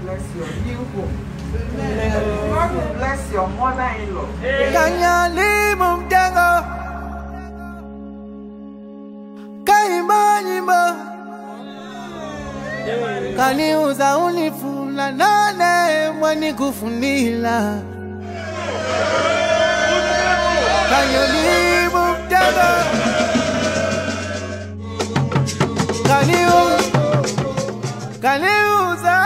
bless your new home. God will bless your mother-in-law. Kaniuza unifula nane mwani kufunila Kanyolimu mtego Kaniuza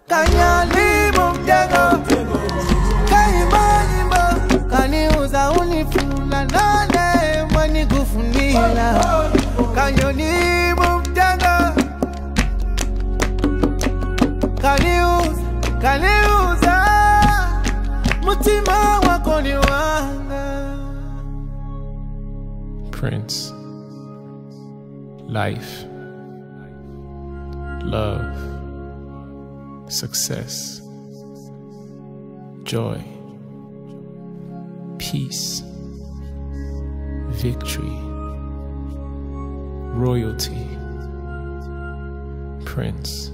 Kanyolimu mtego Kaniuza unifula nane mwani kufunila Kanyolimu mtego Kaniuza mutima wako ni wanga. Prince, life, love, success, joy, peace, victory, royalty. Prince.